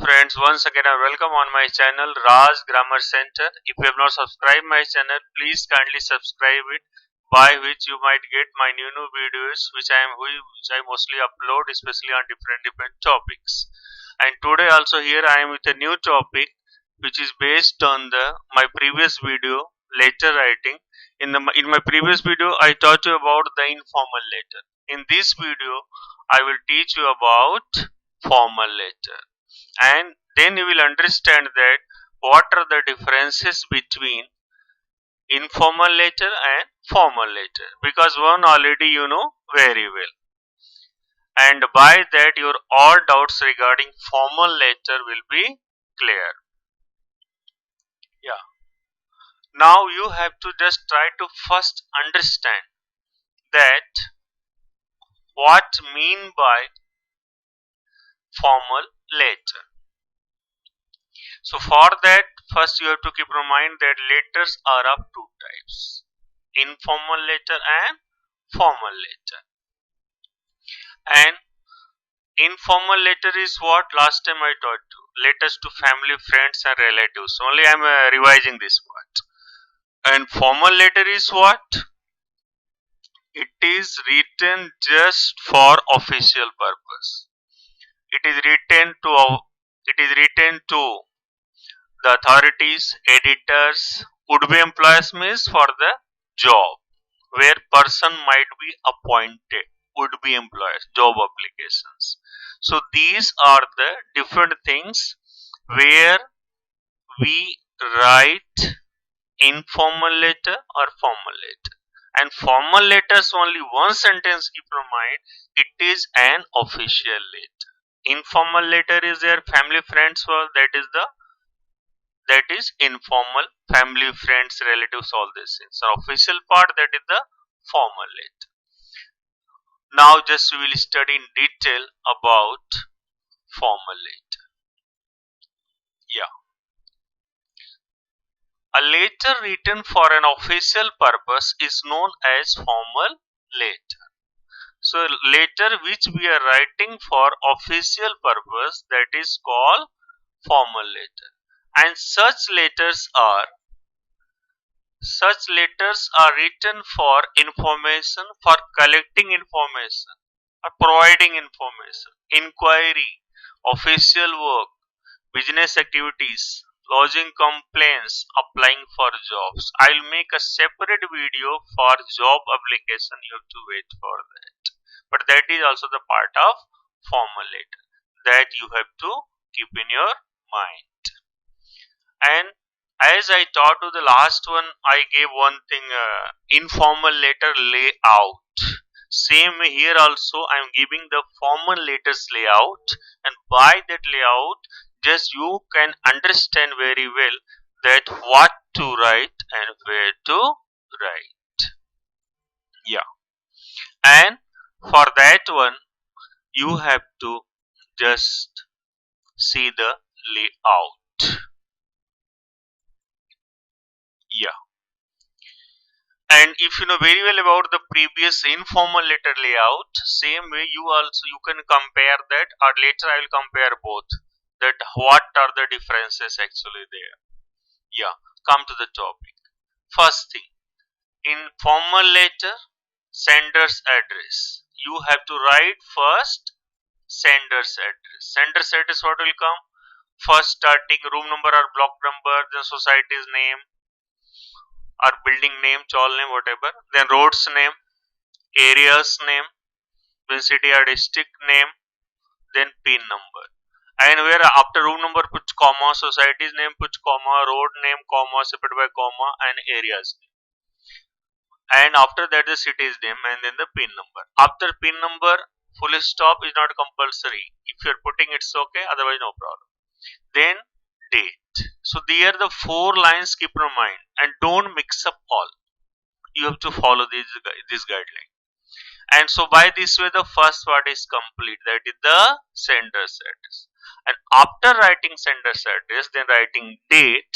friends, once again I welcome on my channel Raj Grammar Center. If you have not subscribed my channel, please kindly subscribe it, by which you might get my new videos which I mostly upload, especially on different topics. And today also here I am with a new topic which is based on my previous video, letter writing. In my previous video I taught you about the informal letter. In this video I will teach you about formal letter, and then you will understand that what are the differences between informal letter and formal letter, because one already you know very well, and by that your all doubts regarding formal letter will be clear. Yeah, now you have to just try to first understand that what mean by formal letter. So for that, first you have to keep in mind that letters are of two types: informal letter and formal letter. And informal letter is what last time I taught you: letters to family, friends and relatives. Only I am revising this part. And formal letter is what? It is written just for official purpose. It is written to the authorities, editors, would-be employees, means for the job where person might be appointed, would-be employees, job applications. So these are the different things where we write informal letter or formal letter. And formal letters, only one sentence keep in mind, it is an official letter. Informal letter is their family, friends, well, that is informal, family, friends, relatives, all these things. So official part, that is the formal letter. Now just we will study in detail about formal letter. Yeah, a letter written for an official purpose is known as formal letter. So letter which we are writing for official purpose, that is called formal letter. And such letters are written for information, for collecting information or providing information, inquiry, official work, business activities, lodging complaints, applying for jobs. I'll make a separate video for job application, you have to wait for that. But that is also the part of formal letter that you have to keep in your mind. And as I taught you the last one, I gave one thing, informal letter layout. Same way here also I am giving the formal letters layout, and by that layout just you can understand very well that what to write and where to write. Yeah, and for that one you have to just see the layout. Yeah, and if you know very well about the previous informal letter layout, same way you can compare that, or later I will compare both, that what are the differences actually there. Yeah, come to the topic. First thing, in formal letter, sender's address, you have to write first sender's address. Sender's address, what will come? First starting room number or block number, then society's name or building name, chawl name, whatever, then road's name, area's name, then city or district name, then pin number. And where after room number put comma, society's name put comma, road name comma, separated by comma, and area's name. And after that the city's name, and then the pin number. After pin number, full stop is not compulsory. If you are putting, it's okay, otherwise no problem. Then date. So there are the 4 lines, keep in mind, and don't mix up all. You have to follow this guideline. And so by this way the first part is complete, that is the sender's address. And after writing sender's address, then writing date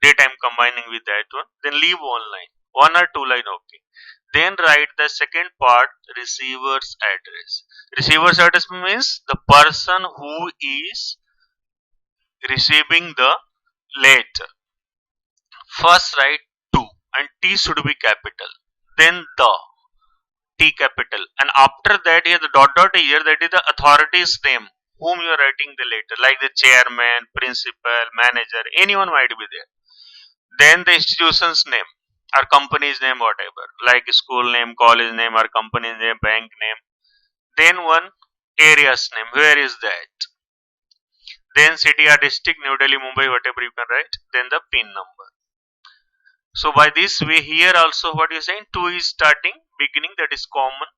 I am combining with that one, then leave one line, 1 or 2 line, okay. Then write the second part, receiver's address. Receiver's address means the person who is receiving the letter. First write to, and T should be capital. Then the T capital, and after that here the dot dot here, that is the authority's name whom you are writing the letter, like the chairman, principal, manager, anyone might be there. Then the institution's name or company's name, whatever, like school name, college name, or company name, bank name. Then one area's name, where is that? Then city or district, New Delhi, Mumbai, whatever you can write. Then the pin number. So by this way, here also what you are saying, 2 is starting, beginning, that is common.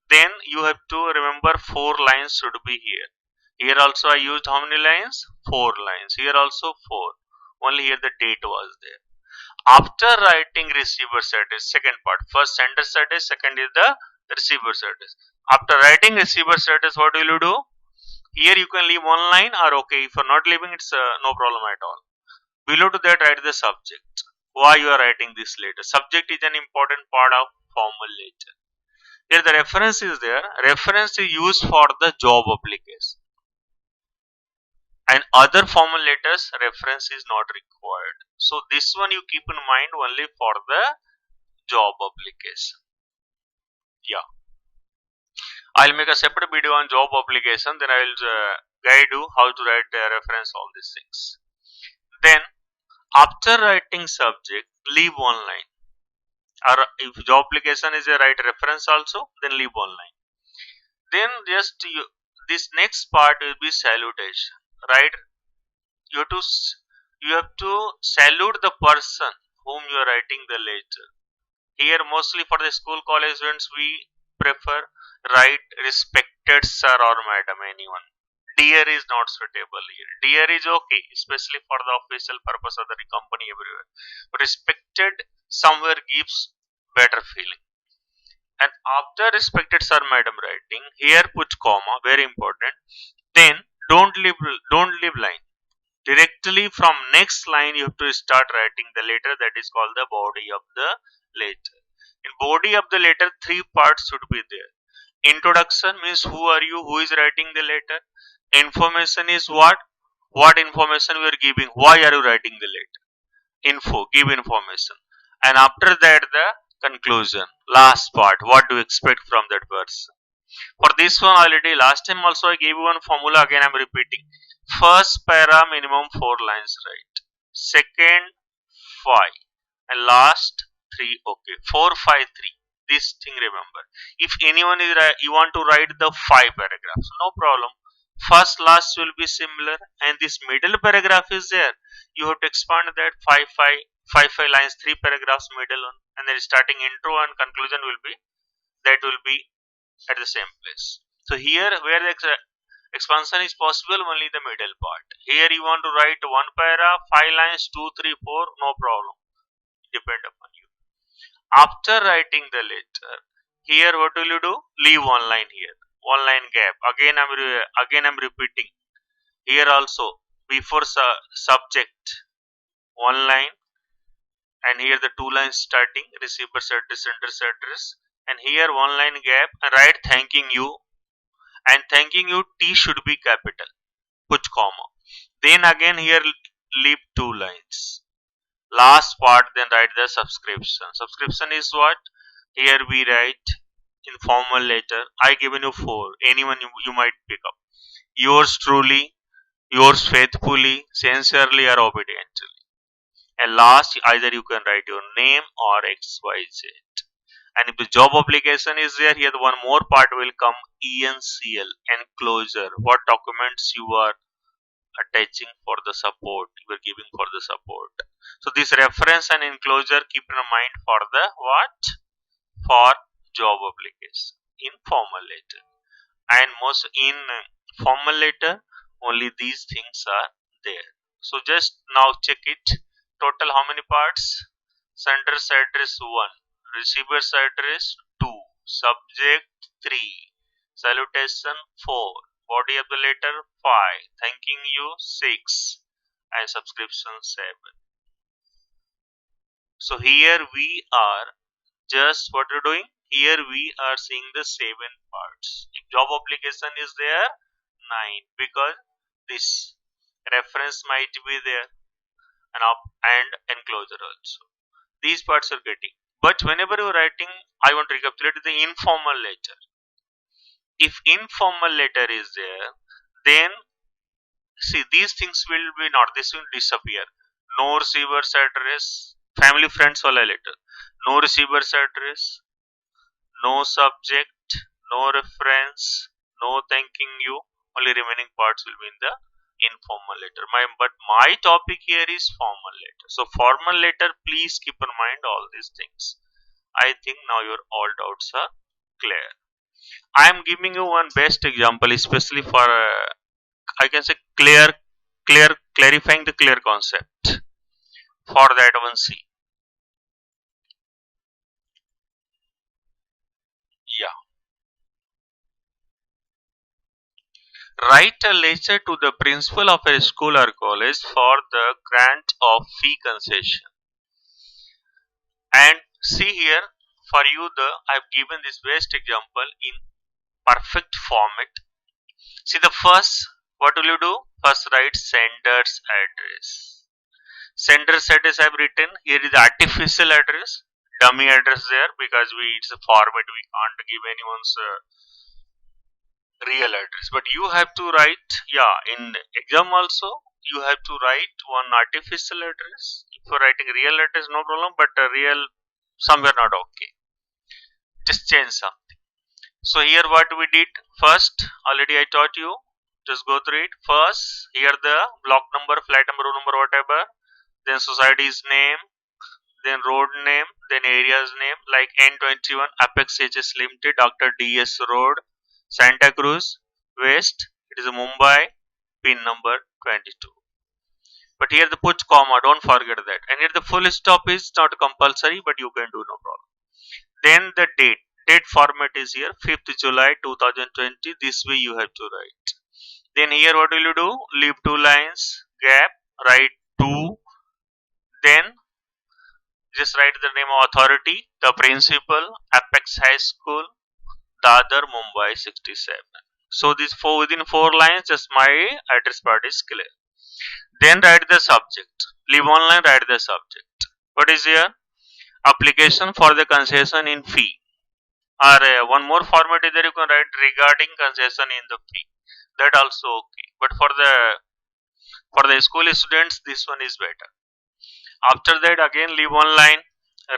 Then you have to remember 4 lines should be here. Here also I used how many lines? 4 lines. Here also 4. Only here the date was there. After writing receiver's address, second part, first sender's address, second is the receiver's address. After writing receiver's address, what will you do? Here you can leave one line, or okay, if you are not leaving, it's no problem at all. Below to that, write the subject. Why you are writing this letter? Subject is an important part of formal letter. Here the reference is there. Reference is used for the job application. And other formal letters, reference is not required. So this one you keep in mind only for the job application. Yeah. I'll make a separate video on job application. Then I will guide you how to write reference, all these things. Then after writing subject, leave one line. Or if job application is a write reference also, then leave one line. Then just this next part will be salutation. Right? You have to salute the person whom you are writing the letter. Here mostly for the school college students we prefer write respected sir or madam, anyone. Dear is not suitable here. Dear is okay, especially for the official purpose of the company everywhere. But respected somewhere gives better feeling. And after respected sir madam writing, here put comma, very important. Then don't leave line. Directly from next line you have to start writing the letter, that is called the body of the letter. In body of the letter, 3 parts should be there. Introduction means who are you, who is writing the letter. Information is what information we are giving, why are you writing the letter. Info, give information. And after that the conclusion, last part, what do you expect from that person. For this one already last time also I gave you one formula, again I am repeating. First para minimum 4 lines write, second 5, and last 3. Okay, 4 5 3. This thing remember. If anyone is you want to write the 5 paragraphs, no problem. First last will be similar, and this middle paragraph is there. You have to expand that 5 5 lines, 3 paragraphs middle one, and then starting intro and conclusion will be at the same place. So here where the expansion is possible, only the middle part. Here you want to write 1 paragraph, 5 lines, 2 3 4, no problem, depend upon you. After writing the letter, here what will you do? Leave one line here, one line gap. Again I'm repeating. Here also before subject, one line, and here the 2 lines starting, receiver's address, sender's address, and here one line gap, and write thanking you, and thanking you T should be capital, put comma. Then again here leave 2 lines. Last part, then write the subscription. Subscription is what? Here we write in formal letter. I given you 4. Anyone you might pick up. Yours truly, yours faithfully, sincerely, or obediently. And last, either you can write your name or XYZ. And if the job application is there, here the one more part will come, ENCL, enclosure. What documents you are attaching for the support, you are giving for the support. So this reference and enclosure keep in mind for the what? For job application in formal letter. And most in formal letter only these things are there. So just now check it. Total how many parts? Sender's address 1, receiver's address 2, subject 3, salutation 4, body of the letter 5, thanking you 6, and subscription 7. So here we are just what we're doing. Here we are seeing the 7 parts. If job application is there, 9, because this reference might be there, and up and enclosure also. These parts are getting. But whenever you're writing, I want to recapitulate the informal letter. If informal letter is there, then see these things will be not. This will disappear. No receiver's address, family friends wala letter. No receiver's address, no subject, no reference, no thanking you. Only remaining parts will be in the informal letter. But my topic here is formal letter. So formal letter, please keep in mind all these things. I think now your all doubts are clear. I am giving you one best example, especially for I can say clarifying the clear concept. For that one, see. Yeah. Write a letter to the principal of a school or college for the grant of fee concession. And see here, for you I've given this best example in perfect format. See the first, what will you do? First write sender's address. Sender's address I've written. Here is artificial address, dummy address there, because it's a format, we can't give anyone's real address. But you have to write, yeah, in exam also you have to write one artificial address. If you're writing real address, no problem, but real somewhere not okay. Just change something. So here what we did first, already I taught you. Just go through it. First, here the block number, flat number, room number, whatever. Then society's name, then road name, then area's name, like N21 Apex HS Limited, Dr. DS Road, Santa Cruz West. It is a Mumbai, pin number 22. But here the put comma, don't forget that. And here the full stop is not compulsory, but you can do, no problem. Then the date format is here, 5th July 2020. This way you have to write. Then here what will you do? Leave 2 lines, gap, write 2. Then just write the name of authority, the principal, Apex High School, Dadar, Mumbai 67. So this within 4 lines, just my address part is clear. Then write the subject. Leave 1 line, write the subject. What is here? Application for the concession in fee. Or one more format is there, you can write regarding concession in the fee. That also okay. But for the school students, this one is better. After that, again leave 1 line,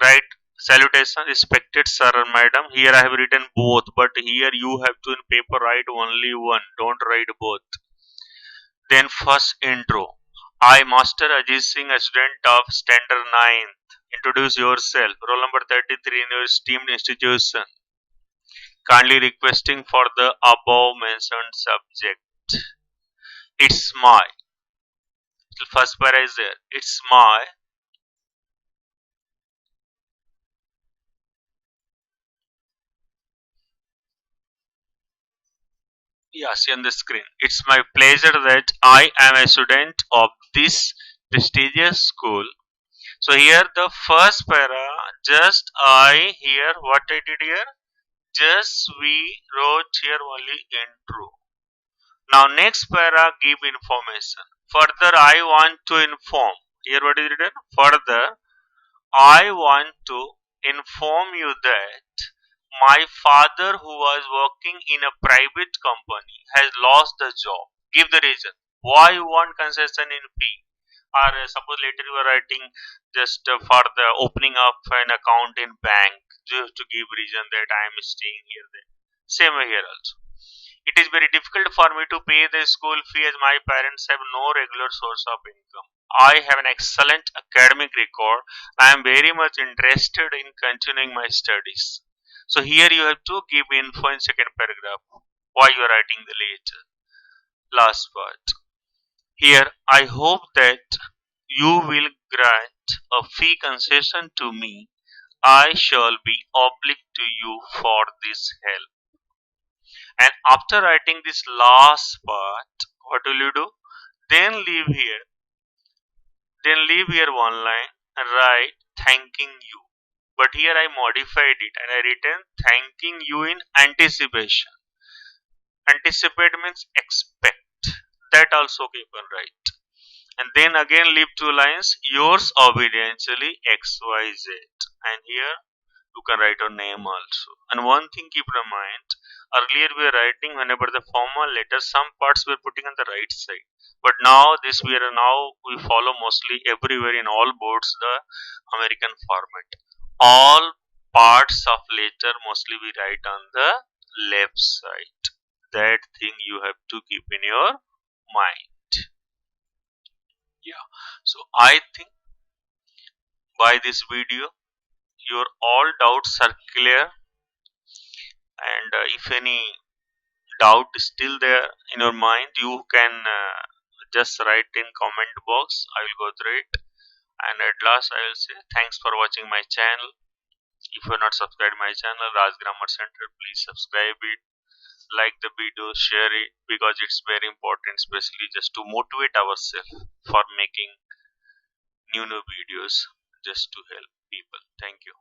write salutation, respected sir and madam. Here I have written both, but here you have to in paper write only one. Don't write both. Then first intro. I, Master Ajit Singh, a student of Standard 9th. Introduce yourself. Roll number 33 in your esteemed institution. Kindly requesting for the above mentioned subject. It's my. First para is there. It's my. Yeah, see on the screen. It's my pleasure that I am a student of this prestigious school. So here the first para, just I here, what I did here, just we wrote here only intro. Now next para give information. Further I want to inform. Here what is written? Further I want to inform you that my father, who was working in a private company, has lost the job. Give the reason. Why you want concession in fee? Or suppose later you are writing just for the opening of an account in bank, just to give reason that I am staying here. There. Same way here also. It is very difficult for me to pay the school fee as my parents have no regular source of income. I have an excellent academic record. I am very much interested in continuing my studies. So here you have to give info in second paragraph. Why you are writing the later. Last part. Here I hope that you will grant a fee concession to me. I shall be obliged to you for this help. And after writing this last part, what will you do? Then leave here. Then leave here 1 line and write thanking you. But here I modified it and I written thanking you in anticipation. Anticipate means expect. That also you can write. and then again leave two lines, yours obediently XYZ, and here you can write your name also. And one thing keep in mind, earlier we were writing whenever the formal letter, some parts we are putting on the right side, but now we follow mostly everywhere in all boards the American format. All parts of letter mostly we write on the left side. That thing you have to keep in your mind. Yeah, so I think by this video your all doubts are clear, and if any doubt is still there in your mind, you can just write in comment box. I will go through it, and at last I will say thanks for watching my channel. If you are not subscribed my channel Raj Grammar Center, please subscribe it, like the video, share it, because it's very important, especially just to motivate ourselves for making new videos just to help people. Thank you.